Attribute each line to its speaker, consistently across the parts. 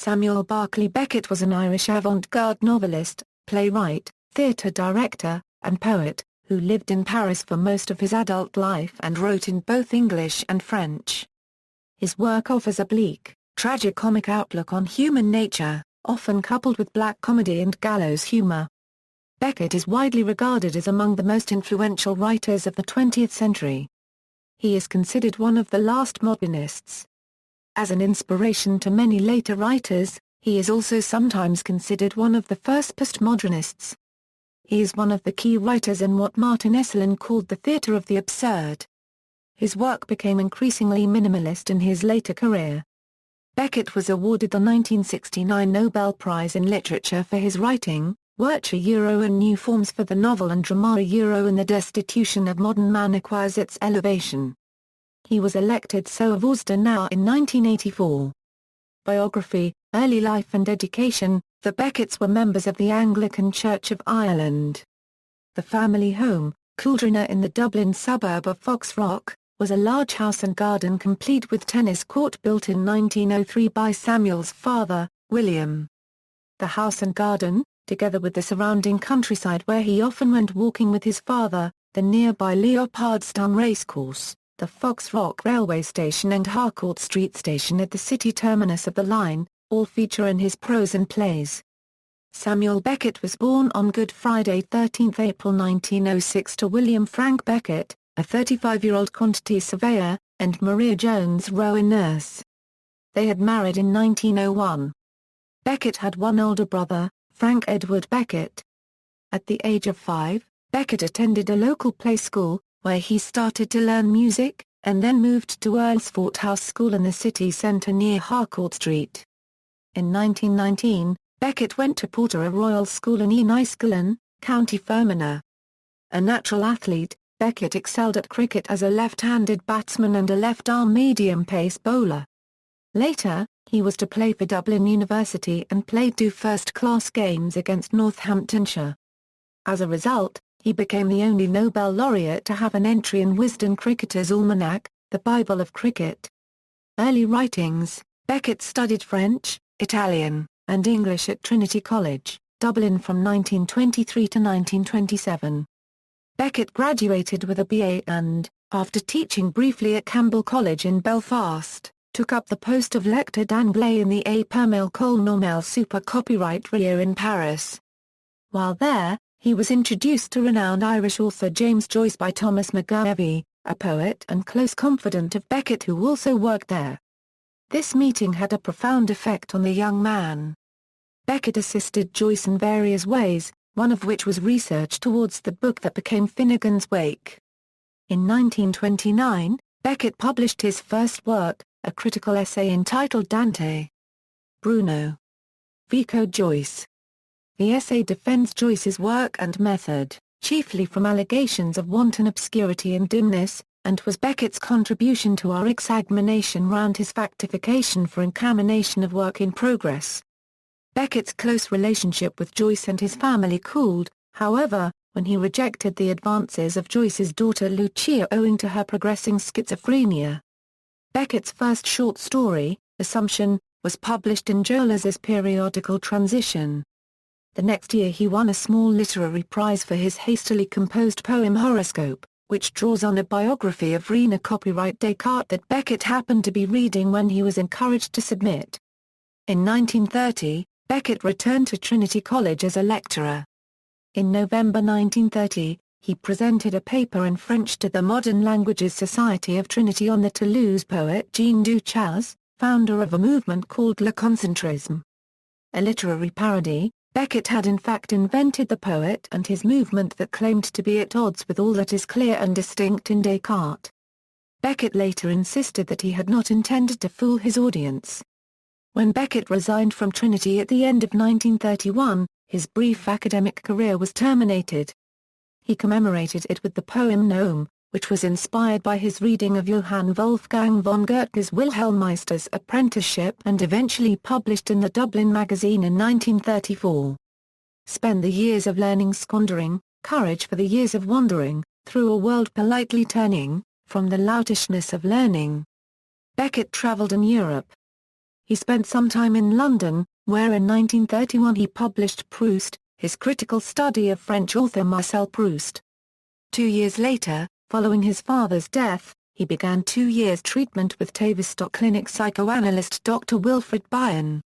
Speaker 1: Samuel Barclay Beckett was an Irish avant-garde novelist, playwright, theatre director, and poet, who lived in Paris for most of his adult life and wrote in both English and French. His work offers a bleak, tragicomic outlook on human nature, often coupled with black comedy and gallows humour. Beckett is widely regarded as among the most influential writers of the 20th century. He is considered one of the last modernists. As an inspiration to many later writers, he is also sometimes considered one of the first postmodernists. He is one of the key writers in what Martin Esslin called the theatre of the absurd. His work became increasingly minimalist in his later career. Beckett was awarded the 1969 Nobel Prize in Literature for his writing, work in new forms for the novel and drama in the destitution of modern man acquires its elevation. He was elected Sir of Now in 1984. Biography, early life and education. The Becketts were members of the Anglican Church of Ireland. The family home, Caldrina in the Dublin suburb of Foxrock, was a large house and garden complete with tennis court built in 1903 by Samuel's father, William. The house and garden, together with the surrounding countryside where he often went walking with his father, the nearby Leopardstown Racecourse, the Foxrock railway station and Harcourt Street station at the city terminus of the line, all feature in his prose and plays. Samuel Beckett was born on Good Friday 13 April 1906 to William Frank Beckett, a 35-year-old quantity surveyor, and Maria Jones Rowan nurse. They had married in 1901. Beckett had one older brother, Frank Edward Beckett. At the age of 5, Beckett attended a local play school, where he started to learn music, and then moved to Earlsfort House School in the city centre near Harcourt Street. In 1919, Beckett went to Portora Royal School in Enniskillen, County Fermanagh. A natural athlete, Beckett excelled at cricket as a left-handed batsman and a left-arm medium-pace bowler. Later, he was to play for Dublin University and played 2 first-class games against Northamptonshire. As a result, he became the only Nobel laureate to have an entry in Wisden Cricketer's Almanac, the Bible of Cricket. Early writings. Beckett studied French, Italian, and English at Trinity College, Dublin from 1923 to 1927. Beckett graduated with a BA and, after teaching briefly at Campbell College in Belfast, took up the post of lecteur d'anglais in the A. Permale Cole Normel Super Copyright Rio in Paris. While there, he was introduced to renowned Irish author James Joyce by Thomas McGarvey, a poet and close confidant of Beckett who also worked there. This meeting had a profound effect on the young man. Beckett assisted Joyce in various ways, one of which was research towards the book that became Finnegan's Wake. In 1929, Beckett published his first work, a critical essay entitled Dante. Bruno. Vico Joyce. The essay defends Joyce's work and method, chiefly from allegations of wanton obscurity and dimness, and was Beckett's contribution to our examination round his factification for incrimination of work in progress. Beckett's close relationship with Joyce and his family cooled, however, when he rejected the advances of Joyce's daughter Lucia owing to her progressing schizophrenia. Beckett's first short story, Assumption, was published in Jolas's periodical Transition. The next year he won a small literary prize for his hastily composed poem Horoscope, which draws on a biography of Rena copyright Descartes that Beckett happened to be reading when he was encouraged to submit. In 1930, Beckett returned to Trinity College as a lecturer. In November 1930, he presented a paper in French to the Modern Languages Society of Trinity on the Toulouse poet Jean Duchaz, founder of a movement called Le Concentrisme. A literary parody, Beckett had in fact invented the poet and his movement that claimed to be at odds with all that is clear and distinct in Descartes. Beckett later insisted that he had not intended to fool his audience. When Beckett resigned from Trinity at the end of 1931, his brief academic career was terminated. He commemorated it with the poem Gnome, which was inspired by his reading of Johann Wolfgang von Goethe's Wilhelmeister's Apprenticeship and eventually published in the Dublin Magazine in 1934. Spend the years of learning squandering, courage for the years of wandering, through a world politely turning, from the loutishness of learning. Beckett travelled in Europe. he spent some time in London, where in 1931 he published Proust, his critical study of French author Marcel Proust. 2 years later, following his father's death, he began 2 years' treatment with Tavistock Clinic psychoanalyst Dr. Wilfred Bion.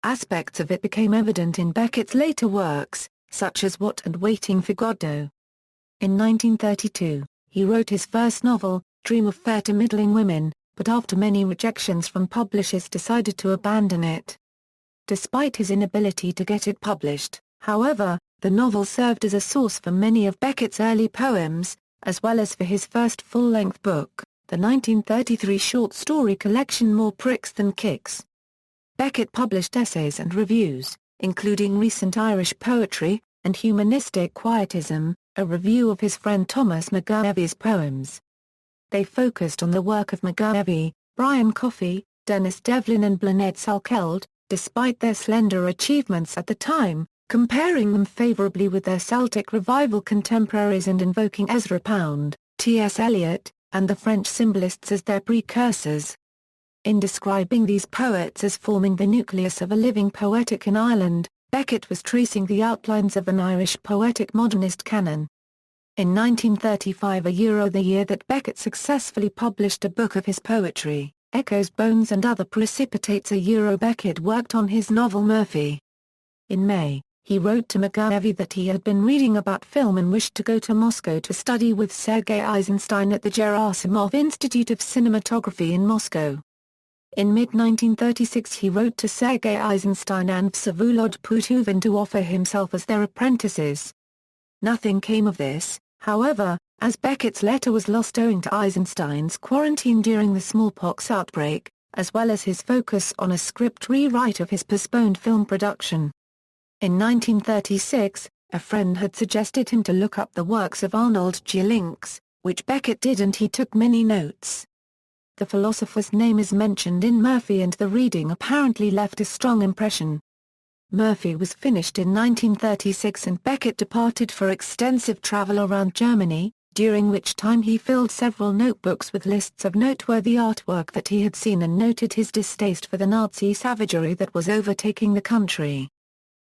Speaker 1: Aspects of it became evident in Beckett's later works, such as What and Waiting for Godot. In 1932, he wrote his first novel, Dream of Fair to Middling Women, but after many rejections from publishers decided to abandon it. Despite his inability to get it published, however, the novel served as a source for many of Beckett's early poems, as well as for his first full-length book, the 1933 short story collection More Pricks Than Kicks. Beckett published essays and reviews, including recent Irish poetry, and Humanistic Quietism, a review of his friend Thomas McGahevy's poems. They focused on the work of McGahevy, Brian Coffey, Dennis Devlin and Blaned Salkeld, despite their slender achievements at the time, comparing them favorably with their Celtic Revival contemporaries and invoking Ezra Pound, T.S. Eliot, and the French symbolists as their precursors. In describing these poets as forming the nucleus of a living poetic in Ireland, Beckett was tracing the outlines of an Irish poetic modernist canon. In 1935, the year that Beckett successfully published a book of his poetry, Echoes, Bones and Other Precipitates, Beckett worked on his novel Murphy. In May, he wrote to McGahevy that he had been reading about film and wished to go to Moscow to study with Sergei Eisenstein at the Gerasimov Institute of Cinematography in Moscow. In mid-1936 he wrote to Sergei Eisenstein and Vsevolod Putuvin to offer himself as their apprentices. Nothing came of this, however, as Beckett's letter was lost owing to Eisenstein's quarantine during the smallpox outbreak, as well as his focus on a script rewrite of his postponed film production. In 1936, a friend had suggested him to look up the works of Arnold Geulincx, which Beckett did and he took many notes. The philosopher's name is mentioned in Murphy and the reading apparently left a strong impression. Murphy was finished in 1936 and Beckett departed for extensive travel around Germany, during which time he filled several notebooks with lists of noteworthy artwork that he had seen and noted his distaste for the Nazi savagery that was overtaking the country.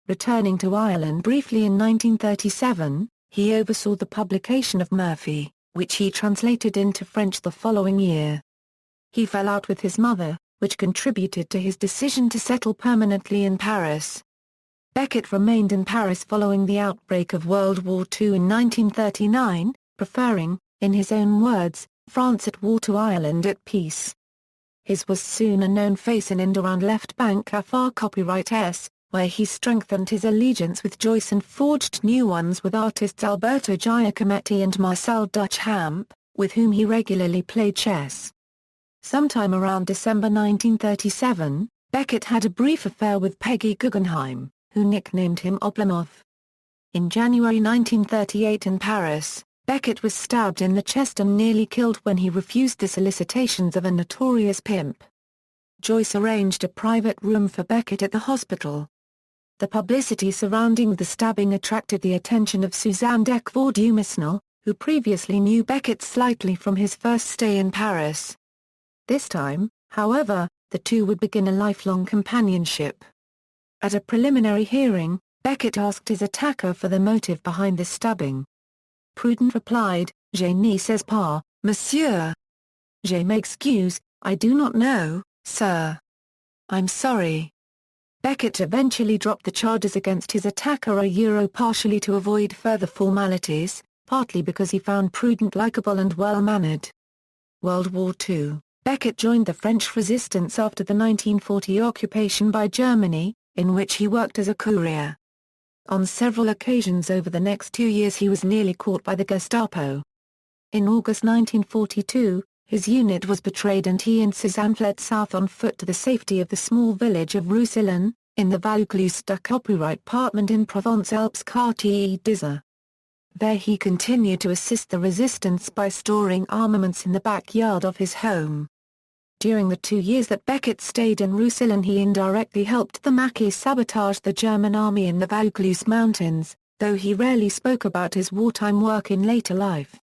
Speaker 1: Returning to Ireland briefly in 1937, he oversaw the publication of Murphy, which he translated into French the following year. He fell out with his mother, which contributed to his decision to settle permanently in Paris. Beckett remained in Paris following the outbreak of World War II in 1939, preferring, in his own words, France at war to Ireland at peace. His was soon a known face in and around Left Bank Afar Copyright S, where he strengthened his allegiance with Joyce and forged new ones with artists Alberto Giacometti and Marcel Duchamp, with whom he regularly played chess. Sometime around December 1937, Beckett had a brief affair with Peggy Guggenheim, who nicknamed him Oblomov. In January 1938 in Paris, Beckett was stabbed in the chest and nearly killed when he refused the solicitations of a notorious pimp. Joyce arranged a private room for Beckett at the hospital. The publicity surrounding the stabbing attracted the attention of Suzanne Deckford-Dumasnel, who previously knew Beckett slightly from his first stay in Paris. This time, however, the two would begin a lifelong companionship. At a preliminary hearing, Beckett asked his attacker for the motive behind the stabbing. Prudent replied, "Je ne sais pas, monsieur. Je m'excuse, I do not know, sir. I'm sorry." Beckett eventually dropped the charges against his attacker partially to avoid further formalities, partly because he found Prudent likable and well-mannered. World War II. Beckett joined the French resistance after the 1940 occupation by Germany, in which he worked as a courier. On several occasions over the next 2 years he was nearly caught by the Gestapo. In August 1942, his unit was betrayed and he and Cézanne fled south on foot to the safety of the small village of Roussillon, in the Vaucluse copyright department in Provence-Alpes-Quartier d'Isère. There he continued to assist the resistance by storing armaments in the backyard of his home. During the 2 years that Beckett stayed in Roussillon he indirectly helped the Maquis sabotage the German army in the Vaucluse mountains, though he rarely spoke about his wartime work in later life.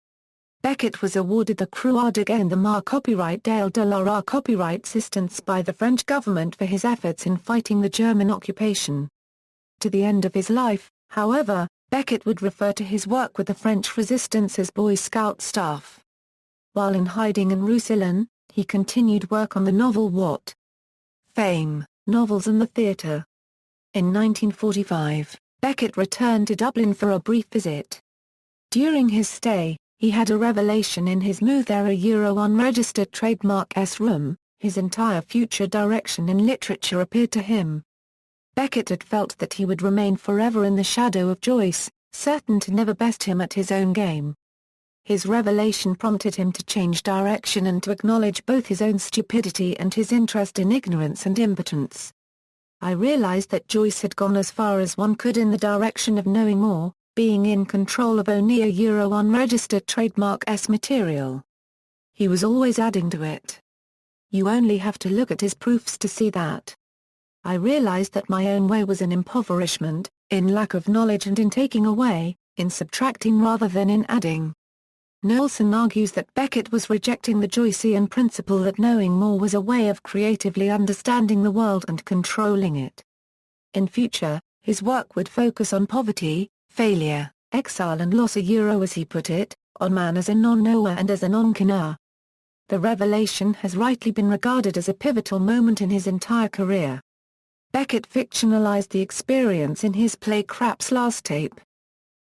Speaker 1: Beckett was awarded the Croix de Guerre and the Mar Copyright Dale de Lara Copyright Assistance by the French government for his efforts in fighting the German occupation. To the end of his life, however, Beckett would refer to his work with the French resistance as Boy Scout stuff. While in hiding in Roussillon, he continued work on the novel What? Fame, Novels and the Theatre. In 1945, Beckett returned to Dublin for a brief visit. During his stay, he had a revelation in his Muth-era Euro unregistered trademark S room. His entire future direction in literature appeared to him. Beckett had felt that he would remain forever in the shadow of Joyce, certain to never best him at his own game. His revelation prompted him to change direction and to acknowledge both his own stupidity and his interest in ignorance and impotence. I realized that Joyce had gone as far as one could in the direction of knowing more, being in control of only a Euro unregistered trademark S material. He was always adding to it. You only have to look at his proofs to see that. I realized that my own way was an impoverishment, in lack of knowledge and in taking away, in subtracting rather than in adding. Nelson argues that Beckett was rejecting the Joycean principle that knowing more was a way of creatively understanding the world and controlling it. In future, his work would focus on poverty, failure, exile and loss, as he put it, on man as a non-knower and as a non-knower. The revelation has rightly been regarded as a pivotal moment in his entire career. Beckett fictionalized the experience in his play Krapp's Last Tape.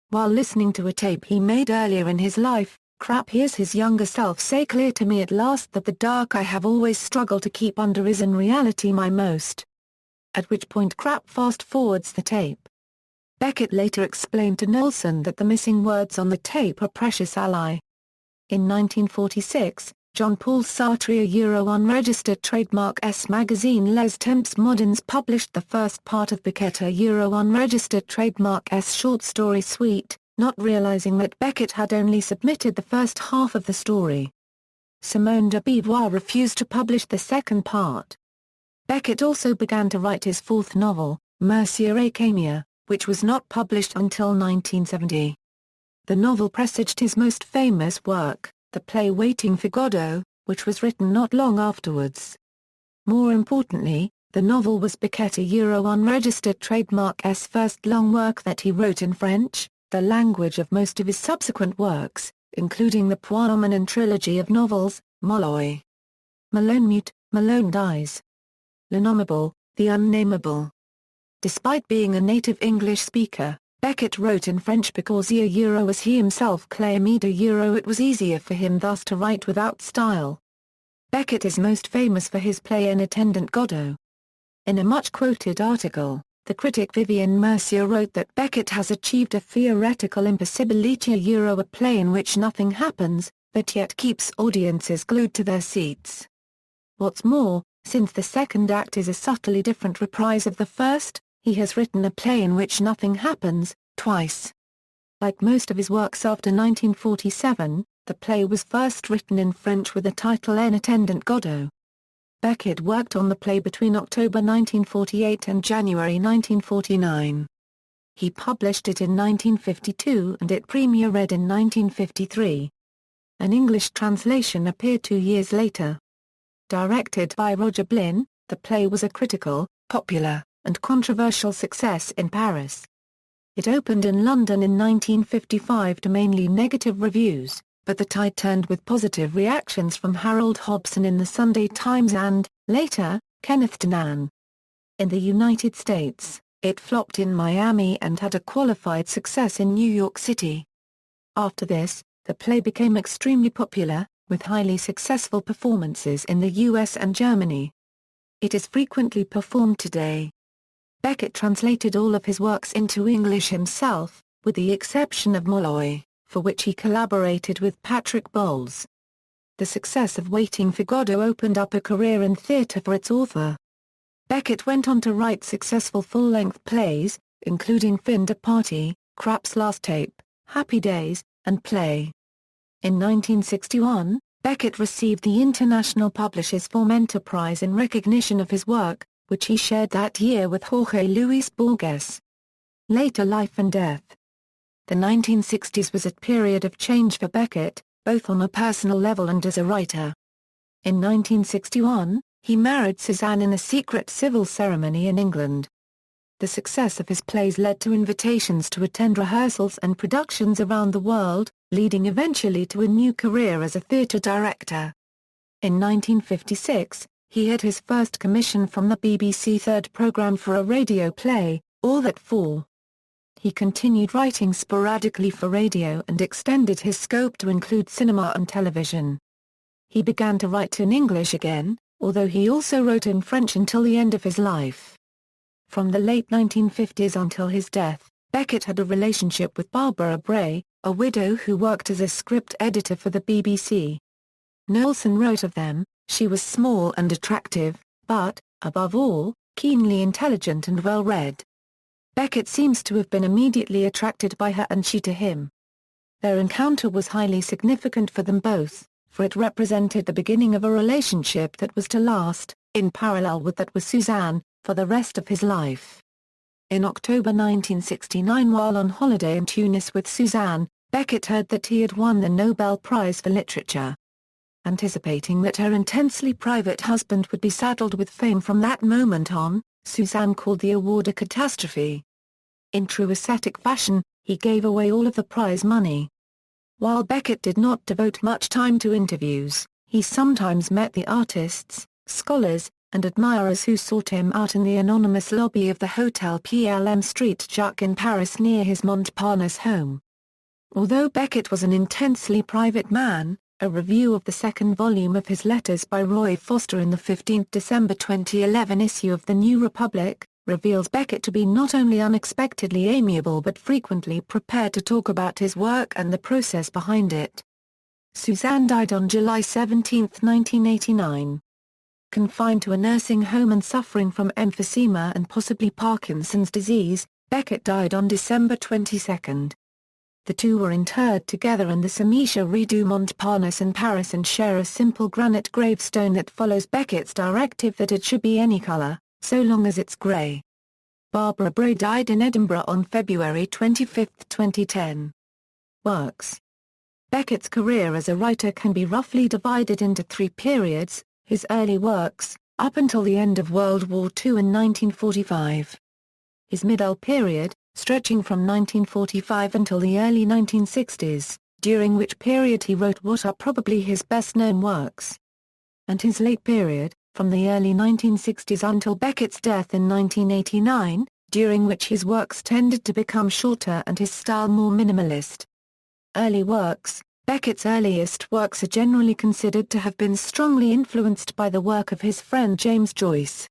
Speaker 1: While listening to a tape he made earlier in his life, Krapp hears his younger self say, "Clear to me at last that the dark I have always struggled to keep under is in reality my most." At which point Krapp fast-forwards the tape. Beckett later explained to Nelson that the missing words on the tape are precious ally. In 1946, Jean-Paul Sartre, Euro unregistered trademark S magazine Les Temps Modernes published the first part of ɓɛkɪt, a Euro unregistered trademark S short story suite, not realizing that Beckett had only submitted the first half of the story. Simone de Beauvoir refused to publish the second part. Beckett also began to write his fourth novel, Monsieur et Camille, which was not published until 1970. The novel presaged his most famous work, the play Waiting for Godot, which was written not long afterwards. More importantly, the novel was ɓɛkɪt, a Euro unregistered trademark S first long work that he wrote in French, the language of most of his subsequent works, including the Poinomon trilogy of novels, Molloy, Malone Mute, Malone Dies, L'Innommable, The Unnameable. Despite being a native English speaker, Beckett wrote in French because as he himself claimed it was easier for him thus to write without style. Beckett is most famous for his play En attendant Godot. In a much-quoted article, the critic Vivienne Mercier wrote that Beckett has achieved a theoretical impossibility, a play in which nothing happens, but yet keeps audiences glued to their seats. What's more, since the second act is a subtly different reprise of the first, he has written a play in which nothing happens, twice. Like most of his works after 1947, the play was first written in French with the title En attendant Godot. Beckett worked on the play between October 1948 and January 1949. He published it in 1952 and it premiered in 1953. An English translation appeared 2 years later. Directed by Roger Blin, the play was a critical, popular, and controversial success in Paris. It opened in London in 1955 to mainly negative reviews, but the tide turned with positive reactions from Harold Hobson in the Sunday Times and, later, Kenneth Donan. In the United States, it flopped in Miami and had a qualified success in New York City. After this, the play became extremely popular, with highly successful performances in the US and Germany. It is frequently performed today. Beckett translated all of his works into English himself, with the exception of Molloy, for which he collaborated with Patrick Bowles. The success of Waiting for Godot opened up a career in theatre for its author. Beckett went on to write successful full-length plays, including Fin de Partie, Krapp's Last Tape, Happy Days, and Play. In 1961, Beckett received the International Publishers Fomento Prize in recognition of his work, which he shared that year with Jorge Luis Borges. Later life and death. The 1960s was a period of change for Beckett, both on a personal level and as a writer. In 1961, he married Suzanne in a secret civil ceremony in England. The success of his plays led to invitations to attend rehearsals and productions around the world, leading eventually to a new career as a theatre director. In 1956, he had his first commission from the BBC Third programme for a radio play, All That Fall. He continued writing sporadically for radio and extended his scope to include cinema and television. He began to write in English again, although he also wrote in French until the end of his life. From the late 1950s until his death, Beckett had a relationship with Barbara Bray, a widow who worked as a script editor for the BBC. Nelson wrote of them, "She was small and attractive, but, above all, keenly intelligent and well-read." Beckett seems to have been immediately attracted by her and she to him. Their encounter was highly significant for them both, for it represented the beginning of a relationship that was to last, in parallel with that with Suzanne, for the rest of his life. In October 1969, while on holiday in Tunis with Suzanne, Beckett heard that he had won the Nobel Prize for Literature. Anticipating that her intensely private husband would be saddled with fame from that moment on, Suzanne called the award a catastrophe. In true ascetic fashion, he gave away all of the prize money. While Beckett did not devote much time to interviews, he sometimes met the artists, scholars, and admirers who sought him out in the anonymous lobby of the Hotel Plm Street Jacques in Paris near his Montparnasse home. Although Beckett was an intensely private man, a review of the second volume of his letters by Roy Foster in the 15 December 2011 issue of The New Republic, reveals Beckett to be not only unexpectedly amiable but frequently prepared to talk about his work and the process behind it. Suzanne died on July 17, 1989. Confined to a nursing home and suffering from emphysema and possibly Parkinson's disease, Beckett died on December 22. The two were interred together in the Cimetière Rue du Montparnasse in Paris and share a simple granite gravestone that follows Beckett's directive that it should be any color, so long as it's grey. Barbara Bray died in Edinburgh on February 25, 2010. Works. Beckett's career as a writer can be roughly divided into three periods: his early works, up until the end of World War II in 1945. His middle period, stretching from 1945 until the early 1960s, during which period he wrote what are probably his best-known works. And his late period, from the early 1960s until Beckett's death in 1989, during which his works tended to become shorter and his style more minimalist. Early works. Beckett's earliest works are generally considered to have been strongly influenced by the work of his friend James Joyce.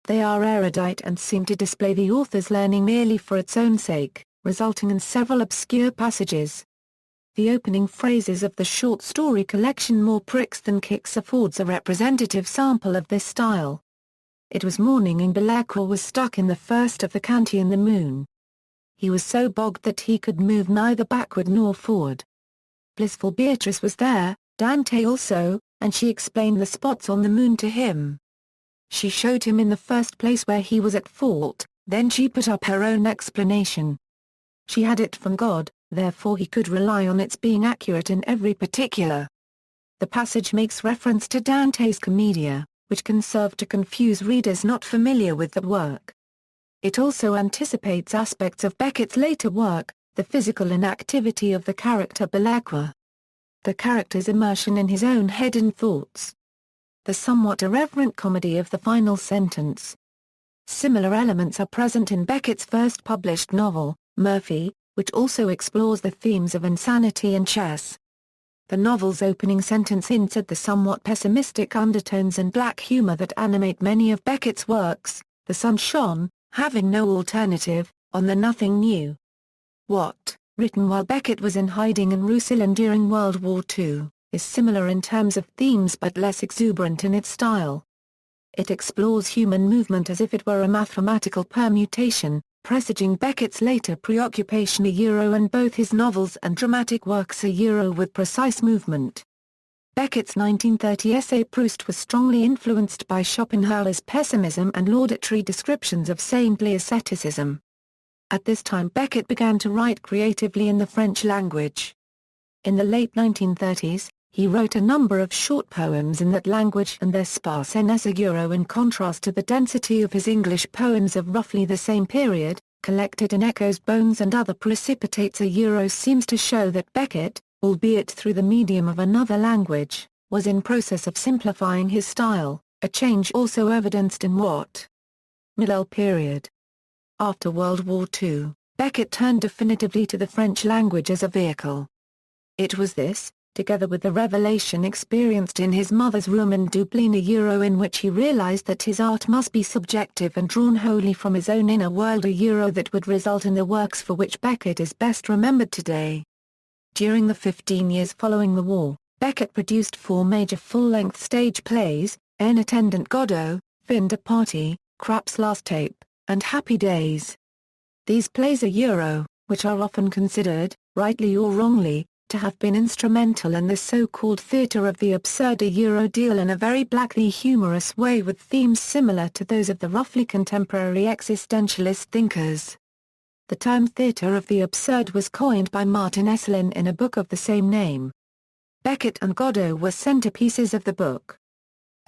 Speaker 1: They are erudite and seem to display the author's learning merely for its own sake, resulting in several obscure passages. The opening phrases of the short story collection More Pricks Than Kicks affords a representative sample of this style. It was morning and Bellecourt was stuck in the first of the Canti in the Moon. He was so bogged that he could move neither backward nor forward. Blissful Beatrice was there, Dante also, and she explained the spots on the moon to him. She showed him in the first place where he was at fault, then she put up her own explanation. She had it from God, therefore he could rely on its being accurate in every particular. The passage makes reference to Dante's Commedia, which can serve to confuse readers not familiar with the work. It also anticipates aspects of Beckett's later work, the physical inactivity of the character Bellecourt. The character's immersion in his own head and thoughts. The somewhat irreverent comedy of the final sentence. Similar elements are present in Beckett's first published novel, Murphy, which also explores the themes of insanity and chess. The novel's opening sentence hints at the somewhat pessimistic undertones and black humor that animate many of Beckett's works. The sun shone, having no alternative, on the nothing new. What, written while Beckett was in hiding in Roussillon during World War II, is similar in terms of themes but less exuberant in its style. It explores human movement as if it were a mathematical permutation, presaging Beckett's later preoccupation and both his novels and dramatic works with precise movement. Beckett's 1930 essay Proust was strongly influenced by Schopenhauer's pessimism and laudatory descriptions of saintly asceticism. At this time Beckett began to write creatively in the French language. In the late 1930s, he wrote a number of short poems in that language, and their sparseness in contrast to the density of his English poems of roughly the same period, collected in Echoes, Bones and Other Precipitates seems to show that Beckett, albeit through the medium of another language, was in process of simplifying his style, a change also evidenced in what? Middle period. After World War II, Beckett turned definitively to the French language as a vehicle. It was this, together with the revelation experienced in his mother's room in Dublin in which he realized that his art must be subjective and drawn wholly from his own inner world that would result in the works for which Beckett is best remembered today. During the 15 years following the war, Beckett produced 4 major full-length stage plays, En Attendant Godot, Fin de Partie, Krapp's Last Tape, and Happy Days. These plays which are often considered, rightly or wrongly, to have been instrumental in the so-called theatre of the absurd deal in a very blackly humorous way with themes similar to those of the roughly contemporary existentialist thinkers. The term theatre of the absurd was coined by Martin Esslin in a book of the same name. Beckett and Godot were centerpieces of the book.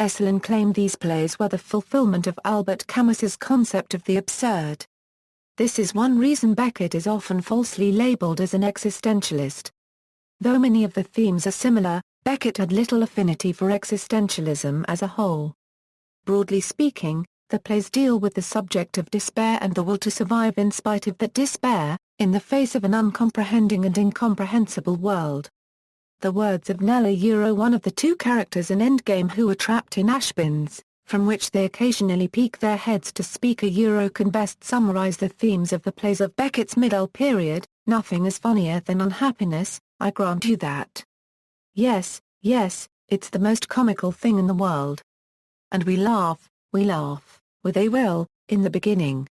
Speaker 1: Esslin claimed these plays were the fulfillment of Albert Camus's concept of the absurd. This is one reason Beckett is often falsely labeled as an existentialist. Though many of the themes are similar, Beckett had little affinity for existentialism as a whole. Broadly speaking, the plays deal with the subject of despair and the will to survive in spite of that despair, in the face of an uncomprehending and incomprehensible world. The words of Nell one of the 2 characters in Endgame who are trapped in ashbins, from which they occasionally peek their heads to speak can best summarize the themes of the plays of Beckett's middle period. Nothing is funnier than unhappiness, I grant you that. Yes, it's the most comical thing in the world. And we laugh, with a will, in the beginning.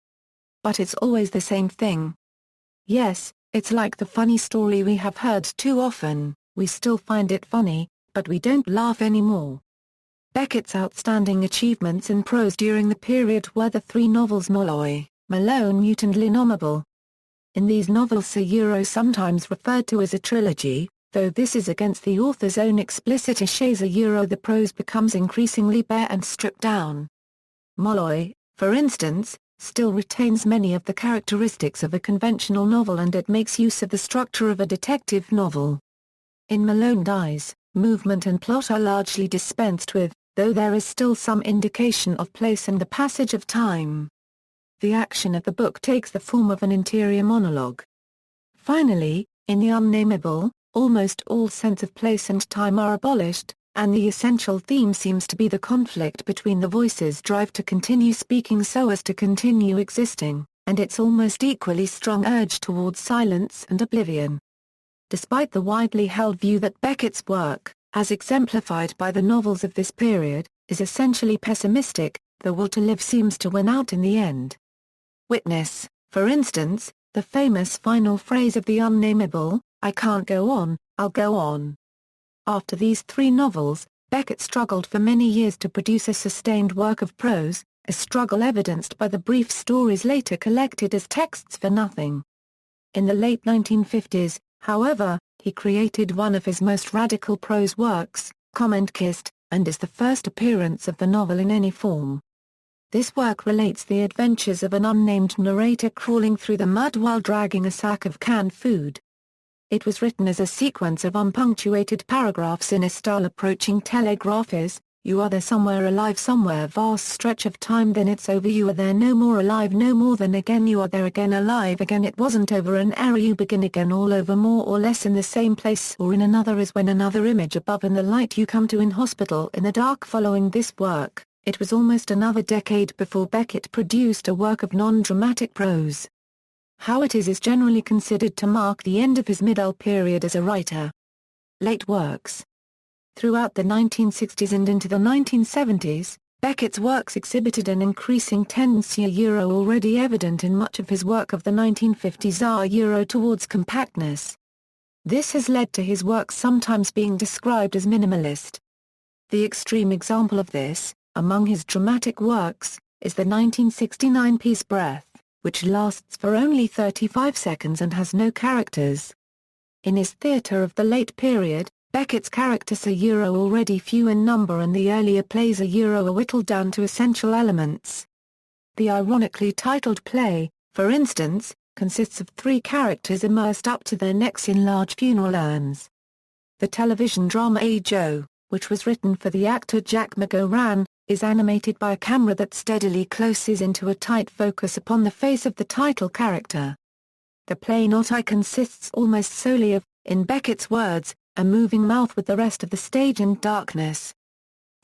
Speaker 1: But it's always the same thing. Yes, it's like the funny story we have heard too often, we still find it funny, but we don't laugh anymore. Beckett's outstanding achievements in prose during the period were the 3 novels Molloy, Malone Mute and L'Innommable. In these novels sometimes referred to as a trilogy, though this is against the author's own explicit wishes the prose becomes increasingly bare and stripped down. Molloy, for instance, still retains many of the characteristics of a conventional novel and it makes use of the structure of a detective novel. In Malone Dies, movement and plot are largely dispensed with, though there is still some indication of place and the passage of time. The action of the book takes the form of an interior monologue. Finally, in The Unnameable, almost all sense of place and time are abolished, and the essential theme seems to be the conflict between the voice's drive to continue speaking so as to continue existing, and its almost equally strong urge towards silence and oblivion. Despite the widely held view that Beckett's work, as exemplified by the novels of this period, is essentially pessimistic, the will to live seems to win out in the end. Witness, for instance, the famous final phrase of The Unnameable, I can't go on, I'll go on. After these 3 novels, Beckett struggled for many years to produce a sustained work of prose, a struggle evidenced by the brief stories later collected as Texts for Nothing. In the late 1950s, however, he created one of his most radical prose works, Comment Kist, and is the first appearance of the novel in any form. This work relates the adventures of an unnamed narrator crawling through the mud while dragging a sack of canned food. It was written as a sequence of unpunctuated paragraphs in a style approaching telegraph's, you are there somewhere alive somewhere vast stretch of time then it's over you are there no more alive no more then again you are there again alive again it wasn't over an era you begin again all over more or less in the same place or in another is when another image above in the light you come to in hospital in the dark following this work. It was almost another decade before Beckett produced a work of non-dramatic prose. How It Is generally considered to mark the end of his middle period as a writer. Late works. Throughout the 1960s and into the 1970s, Beckett's works exhibited an increasing tendency already evident in much of his work of the 1950s towards compactness. This has led to his works sometimes being described as minimalist. The extreme example of this, among his dramatic works, is the 1969 piece Breath, which lasts for only 35 seconds and has no characters. In his theatre of the late period, Beckett's characters are already few in number and the earlier plays are whittled down to essential elements. The ironically titled play, for instance, consists of 3 characters immersed up to their necks in large funeral urns. The television drama A. Joe, which was written for the actor Jack McGowan, is animated by a camera that steadily closes into a tight focus upon the face of the title character. The play Not I consists almost solely of, in Beckett's words, a moving mouth with the rest of the stage in darkness.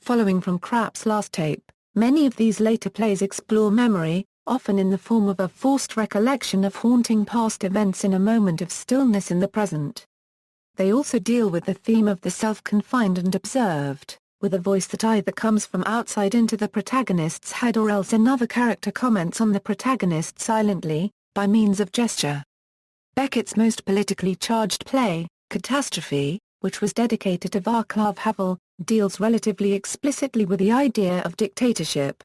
Speaker 1: Following from Krapp's last tape, many of these later plays explore memory, often in the form of a forced recollection of haunting past events in a moment of stillness in the present. They also deal with the theme of the self-confined and observed, with a voice that either comes from outside into the protagonist's head or else another character comments on the protagonist silently, by means of gesture. Beckett's most politically charged play, Catastrophe, which was dedicated to Václav Havel, deals relatively explicitly with the idea of dictatorship.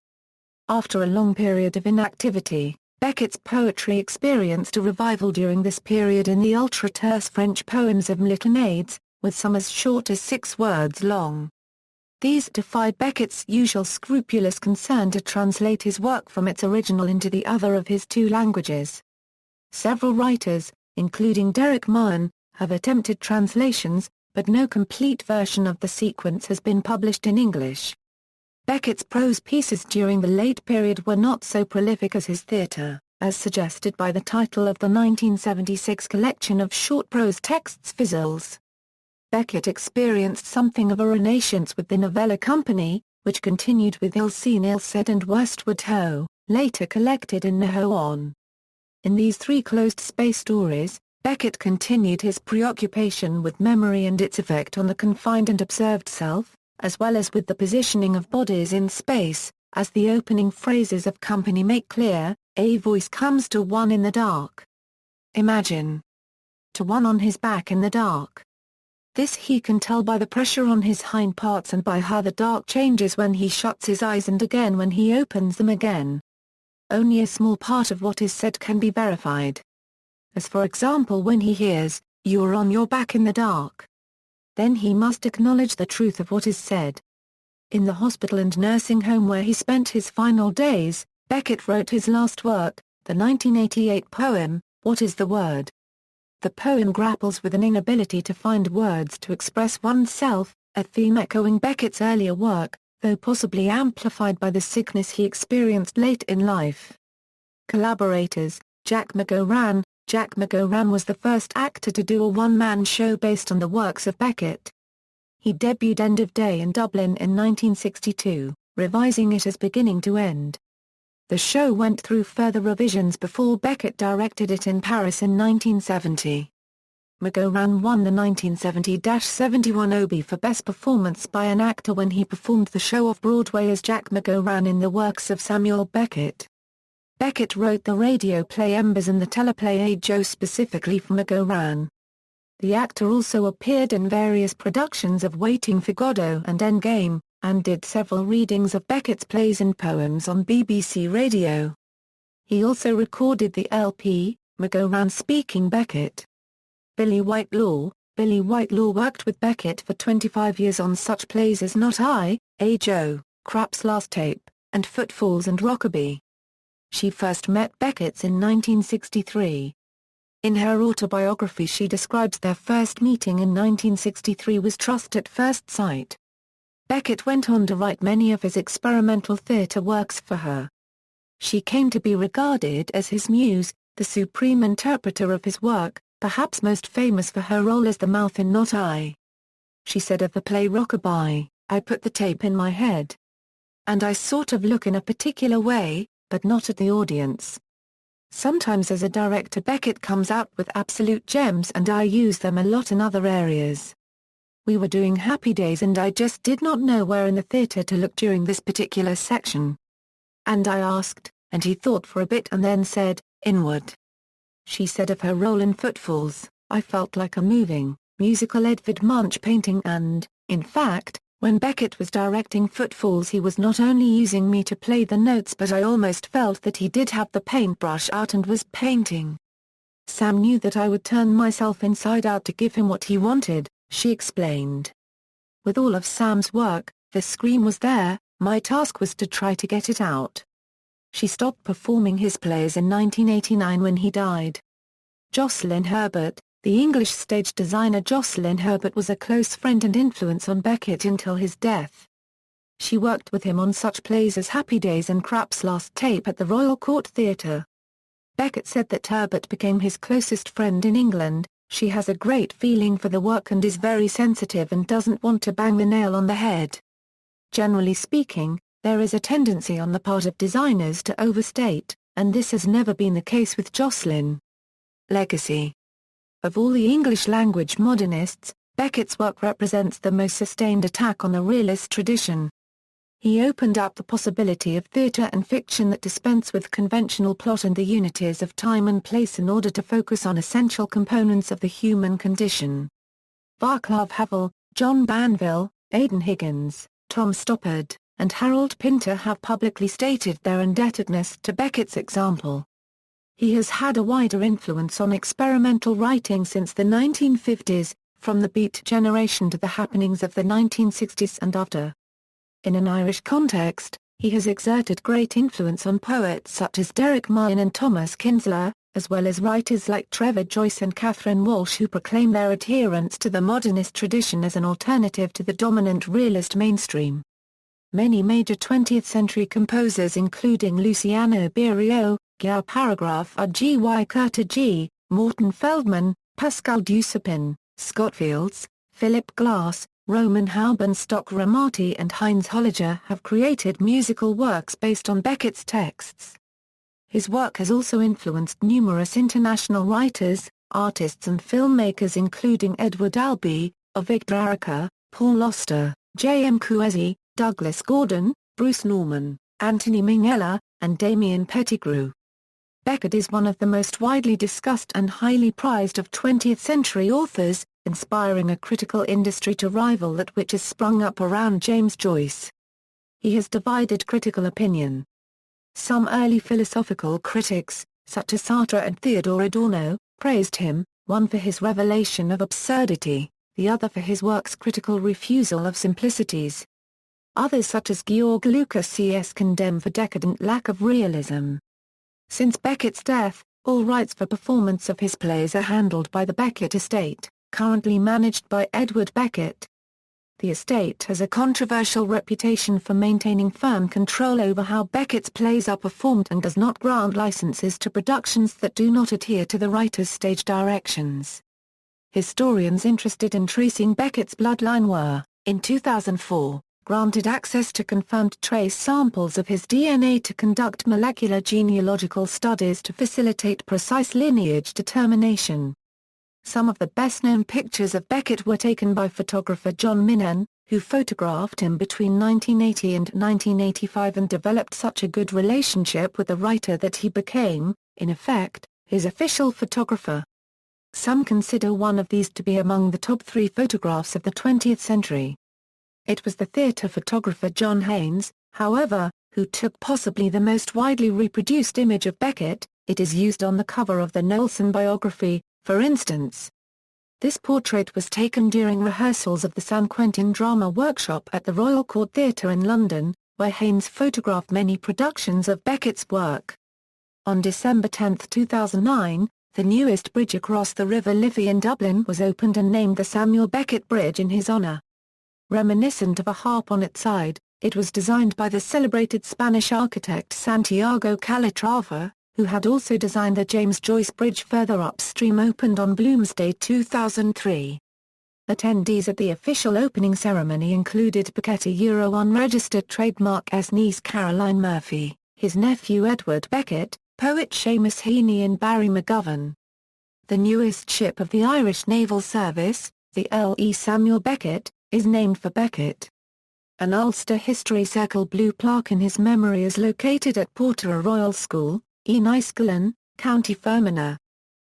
Speaker 1: After a long period of inactivity, Beckett's poetry experienced a revival during this period in the ultra-terse French poems of Miltonades, with some as short as 6 words long. These defied Beckett's usual scrupulous concern to translate his work from its original into the other of his 2 languages. Several writers, including Derek Mahon, have attempted translations, but no complete version of the sequence has been published in English. Beckett's prose pieces during the late period were not so prolific as his theatre, as suggested by the title of the 1976 collection of short prose texts Fizzles. Beckett experienced something of a renaissance with the novella company, which continued with Ill Seen Ill Said and Westward Ho, later collected in Ho On. In these 3 closed-space stories, Beckett continued his preoccupation with memory and its effect on the confined and observed self, as well as with the positioning of bodies in space, as the opening phrases of Company make clear, a voice comes to one in the dark. Imagine. To one on his back in the dark. This he can tell by the pressure on his hind parts and by how the dark changes when he shuts his eyes and again when he opens them again. Only a small part of what is said can be verified. As for example when he hears, "You are on your back in the dark." Then he must acknowledge the truth of what is said. In the hospital and nursing home where he spent his final days, Beckett wrote his last work, the 1988 poem, What is the Word? The poem grapples with an inability to find words to express oneself, a theme echoing Beckett's earlier work, though possibly amplified by the sickness he experienced late in life. Collaborators, Jack McGowan. Jack McGowan was the first actor to do a one-man show based on the works of Beckett. He debuted End of Day in Dublin in 1962, revising it as beginning to end. The show went through further revisions before Beckett directed it in Paris in 1970. McGowan won the 1970-71 Obie for Best Performance by an Actor when he performed the show off-Broadway as Jack McGowan in the works of Samuel Beckett. Beckett wrote the radio play Embers and the teleplay A. Joe specifically for McGowan. The actor also appeared in various productions of Waiting for Godot and Endgame, and did several readings of Beckett's plays and poems on BBC Radio. He also recorded the LP, McGowan Speaking Beckett. Billy Whitelaw worked with Beckett for 25 years on such plays as Not I, A. Joe, Krapp's Last Tape, and Footfalls and Rockaby. She first met Beckett in 1963. In her autobiography she describes their first meeting in 1963 was trust at first sight. Beckett went on to write many of his experimental theatre works for her. She came to be regarded as his muse, the supreme interpreter of his work, perhaps most famous for her role as the mouth in Not I. She said of the play Rockaby, "I put the tape in my head. And I sort of look in a particular way, but not at the audience. Sometimes as a director Beckett comes out with absolute gems and I use them a lot in other areas. We were doing Happy Days and I just did not know where in the theatre to look during this particular section. And I asked, and he thought for a bit and then said, inward." She said of her role in Footfalls, "I felt like a moving, musical Edvard Munch painting and, in fact, when Beckett was directing Footfalls he was not only using me to play the notes but I almost felt that he did have the paintbrush out and was painting." Sam knew that I would turn myself inside out to give him what he wanted, she explained. With all of Sam's work, the scream was there, my task was to try to get it out. She stopped performing his plays in 1989 when he died. Jocelyn Herbert, the English stage designer Jocelyn Herbert was a close friend and influence on Beckett until his death. She worked with him on such plays as Happy Days and Krapp's Last Tape at the Royal Court Theatre. Beckett said that Herbert became his closest friend in England. She has a great feeling for the work and is very sensitive and doesn't want to bang the nail on the head. Generally speaking, there is a tendency on the part of designers to overstate, and this has never been the case with Jocelyn. Legacy. Of all the English-language modernists, Beckett's work represents the most sustained attack on the realist tradition. He opened up the possibility of theatre and fiction that dispense with conventional plot and the unities of time and place in order to focus on essential components of the human condition. Václav Havel, John Banville, Aidan Higgins, Tom Stoppard, and Harold Pinter have publicly stated their indebtedness to Beckett's example. He has had a wider influence on experimental writing since the 1950s, from the Beat generation to the happenings of the 1960s and after. In an Irish context, he has exerted great influence on poets such as Derek Mahon and Thomas Kinsler, as well as writers like Trevor Joyce and Catherine Walsh who proclaim their adherence to the modernist tradition as an alternative to the dominant realist mainstream. Many major 20th-century composers including Luciano Berio, Gyar Paragraph R.G.Y. Kurtage, Morton Feldman, Pascal Ducepin, Scott Fields, Philip Glass, Roman Haubenstock Ramati and Heinz Holliger have created musical works based on Beckett's texts. His work has also influenced numerous international writers, artists and filmmakers including Edward Albee, Victor Arica, Paul Auster, J. M. Coetzee, Douglas Gordon, Bruce Norman, Anthony Minghella, and Damien Pettigrew. Beckett is one of the most widely discussed and highly prized of 20th-century authors, inspiring a critical industry to rival that which has sprung up around James Joyce. He has divided critical opinion. Some early philosophical critics, such as Sartre and Theodore Adorno, praised him, one for his revelation of absurdity, the other for his work's critical refusal of simplicities. Others such as Georg Lucas C.S. condemn for decadent lack of realism. Since Beckett's death, all rights for performance of his plays are handled by the Beckett estate, currently managed by Edward Beckett. The estate has a controversial reputation for maintaining firm control over how Beckett's plays are performed and does not grant licenses to productions that do not adhere to the writer's stage directions. Historians interested in tracing Beckett's bloodline were, in 2004, granted access to confirmed trace samples of his DNA to conduct molecular genealogical studies to facilitate precise lineage determination. Some of the best-known pictures of Beckett were taken by photographer John Minnan, who photographed him between 1980 and 1985 and developed such a good relationship with the writer that he became, in effect, his official photographer. Some consider one of these to be among the top 3 photographs of the 20th century. It was the theatre photographer John Haynes, however, who took possibly the most widely reproduced image of Beckett. It is used on the cover of the Nelson biography, for instance. This portrait was taken during rehearsals of the San Quentin Drama Workshop at the Royal Court Theatre in London, where Haynes photographed many productions of Beckett's work. On December 10, 2009, the newest bridge across the River Liffey in Dublin was opened and named the Samuel Beckett Bridge in his honour. Reminiscent of a harp on its side, it was designed by the celebrated Spanish architect Santiago Calatrava, who had also designed the James Joyce Bridge further upstream opened on Bloomsday 2003. Attendees at the official opening ceremony included Beckett unregistered trademark niece Caroline Murphy, his nephew Edward Beckett, poet Seamus Heaney and Barry McGovern. The newest ship of the Irish Naval Service, the L.E. Samuel Beckett, is named for Beckett. An Ulster History Circle blue plaque in his memory is located at Portora Royal School, Enniskillen, County Fermanagh.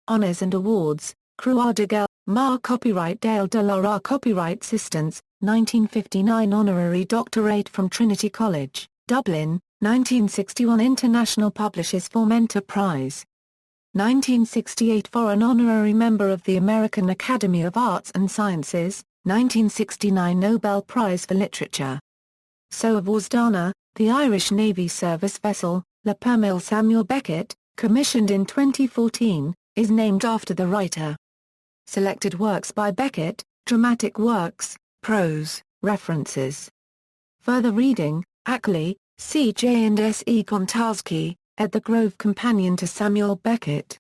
Speaker 1: Honours and awards: Croix de Guerre, Mar Copyright Dale de Lara Copyright Assistance, 1959 Honorary Doctorate from Trinity College, Dublin, 1961 International Publishers Form Enterprise. 1968 Foreign Honorary Member of the American Academy of Arts and Sciences, 1969 Nobel Prize for Literature. Soavosdana, the Irish Navy service vessel, La Permale Samuel Beckett, commissioned in 2014, is named after the writer. Selected works by Beckett, dramatic works, prose, references. Further reading, Ackley, C.J. and S.E. Gontowski, ed. The Grove Companion to Samuel Beckett.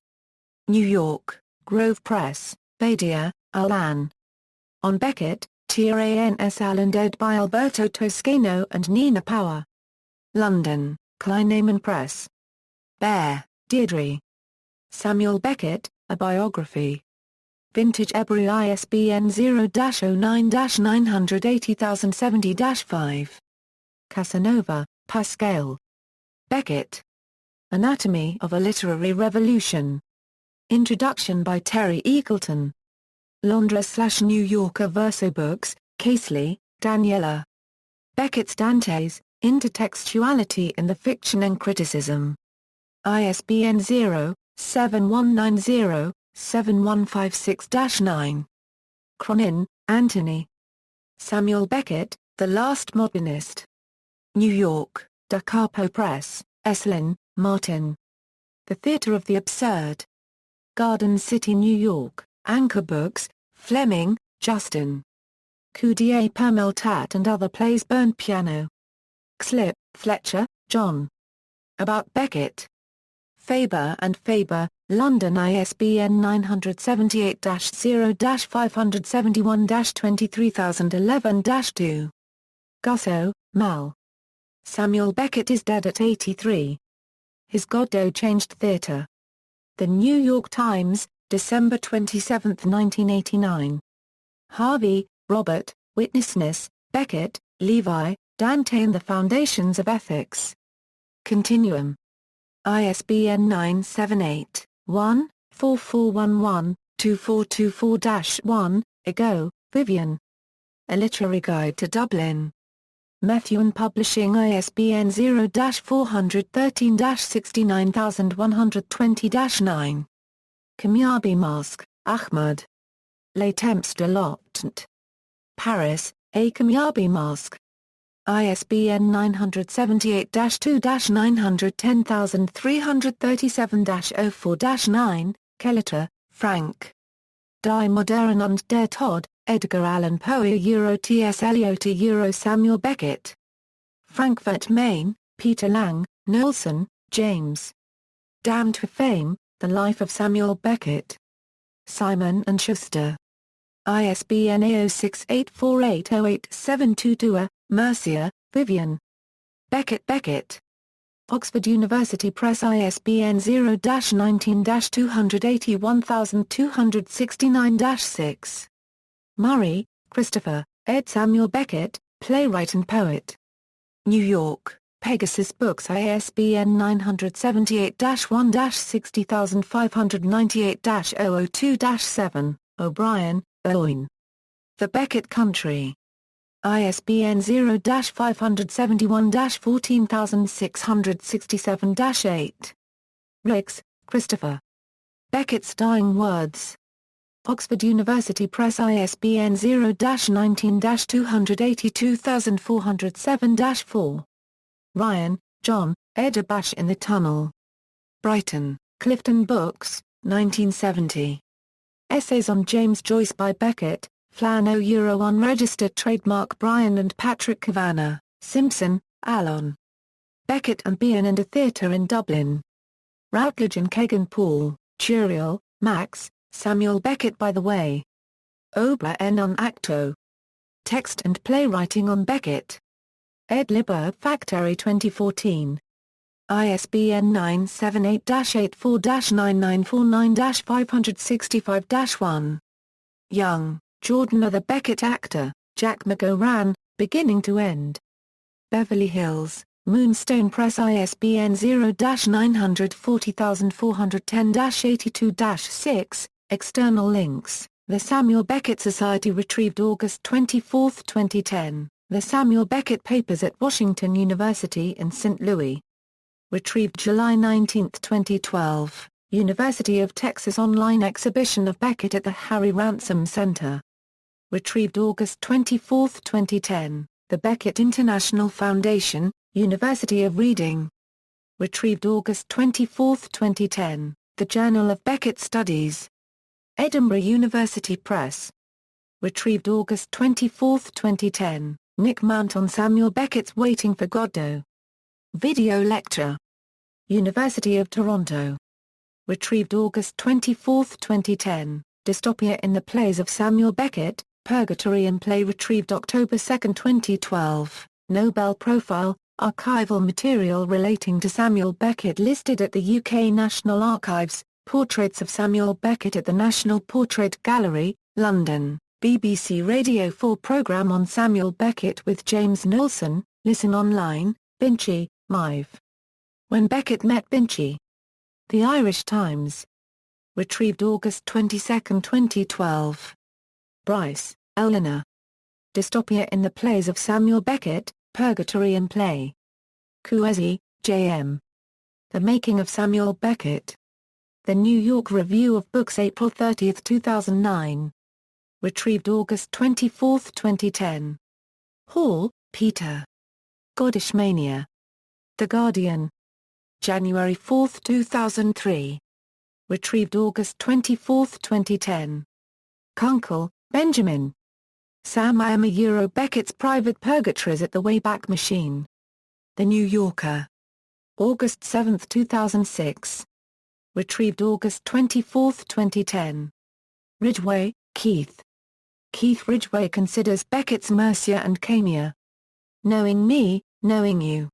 Speaker 1: New York, Grove Press, Badia, Alan. On Beckett, Trans Alan ed. by Alberto Toscano and Nina Power. London, Kleinman Press. Bear, Deirdre. Samuel Beckett, A Biography. Vintage Ebury ISBN 0-09-980070-5. Casanova, Pascal. Beckett. Anatomy of a Literary Revolution. Introduction by Terry Eagleton. Londres/New Yorker Verso Books, Casely, Daniela. Beckett's Dantes, Intertextuality in the Fiction and Criticism. ISBN 0-7190-7156-9. Cronin, Anthony. Samuel Beckett, The Last Modernist. New York, Da Capo Press, Esslin, Martin. The Theatre of the Absurd. Garden City, New York, Anchor Books, Fleming, Justin. Coup de Permeltat and Other Plays Burnt Piano. Xlip, Fletcher, John. About Beckett. Faber and Faber, London ISBN 978-0-571-23011-2. Gusso, Mal. Samuel Beckett is dead at 83. His Godot Changed Theatre. The New York Times, December 27, 1989. Harvey, Robert, Witnessness, Beckett, Levi, Dante and the Foundations of Ethics. Continuum. ISBN 978-1-4411-2424-1, Ego, Vivian. A Literary Guide to Dublin. Methuen Publishing ISBN 0-413-69120-9. Kamyabi Mask, Ahmad. Les Temps de l'Octant. Paris, A Kamyabi Mask. ISBN 978-2-910337-04-9, Kelliter, Frank. Die Moderne und der Tod, Edgar Allan Poe T.S. Eliot Samuel Beckett. Frankfurt, Maine, Peter Lang, Nilsson, James. Damned for Fame, The Life of Samuel Beckett. Simon & Schuster. ISBN 068480872. Mercier, Vivian. Beckett. Oxford University Press ISBN 0-19-281269-6. Murray, Christopher, ed. Samuel Beckett, Playwright and Poet. New York, Pegasus Books ISBN 978-1-60598-002-7, O'Brien, Owen. The Beckett Country. ISBN 0-571-14667-8. Ricks, Christopher. Beckett's Dying Words. Oxford University Press ISBN 0-19-282407-4. Ryan, John, ed. A Bash in the Tunnel. Brighton, Clifton Books, 1970. Essays on James Joyce by Beckett, Flano Unregistered Trademark Brian and Patrick Kavanagh, Simpson, Alan. Beckett and Bean and a Theatre in Dublin. Routledge and Kegan Paul, Turiel, Max, Samuel Beckett by the Way. Obra en un acto. Text and Playwriting on Beckett. Ed. Liber Factory 2014. ISBN 978-84-9949-565-1. Young, Jordan. The Beckett Actor, Jack McGoran, Beginning to End. Beverly Hills, Moonstone Press ISBN 0-940410-82-6. External links. The Samuel Beckett Society retrieved August 24, 2010. The Samuel Beckett Papers at Washington University in St. Louis. Retrieved July 19, 2012. University of Texas online exhibition of Beckett at the Harry Ransom Center. Retrieved August 24, 2010, The Beckett International Foundation, University of Reading. Retrieved August 24, 2010, The Journal of Beckett Studies. Edinburgh University Press. Retrieved August 24, 2010, Nick Mount on Samuel Beckett's Waiting for Godot. Video lecture. University of Toronto. Retrieved August 24, 2010, Dystopia in the Plays of Samuel Beckett, Purgatory and Play. Retrieved October 2, 2012, Nobel Profile, archival material relating to Samuel Beckett listed at the UK National Archives, Portraits of Samuel Beckett at the National Portrait Gallery, London, BBC Radio 4 programme on Samuel Beckett with James Knowlson, listen online, Binchy, Mive. When Beckett Met Binchy. The Irish Times. Retrieved August 22, 2012. Bryce, Eleanor. Dystopia in the Plays of Samuel Beckett, Purgatory and Play. Kuezi, J.M. The Making of Samuel Beckett. The New York Review of Books, April 30, 2009. Retrieved August 24, 2010. Hall, Peter. Godish Mania. The Guardian. January 4, 2003. Retrieved August 24, 2010. Kunkel, Benjamin. Sam I Am a Beckett's Private Purgatories at the Wayback Machine. The New Yorker. August 7, 2006. Retrieved August 24, 2010. Ridgway, Keith. Keith Ridgway considers Beckett's Mercia and Camia. Knowing Me, Knowing You.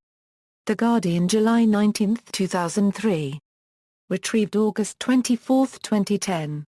Speaker 1: The Guardian, July 19, 2003. Retrieved August 24, 2010.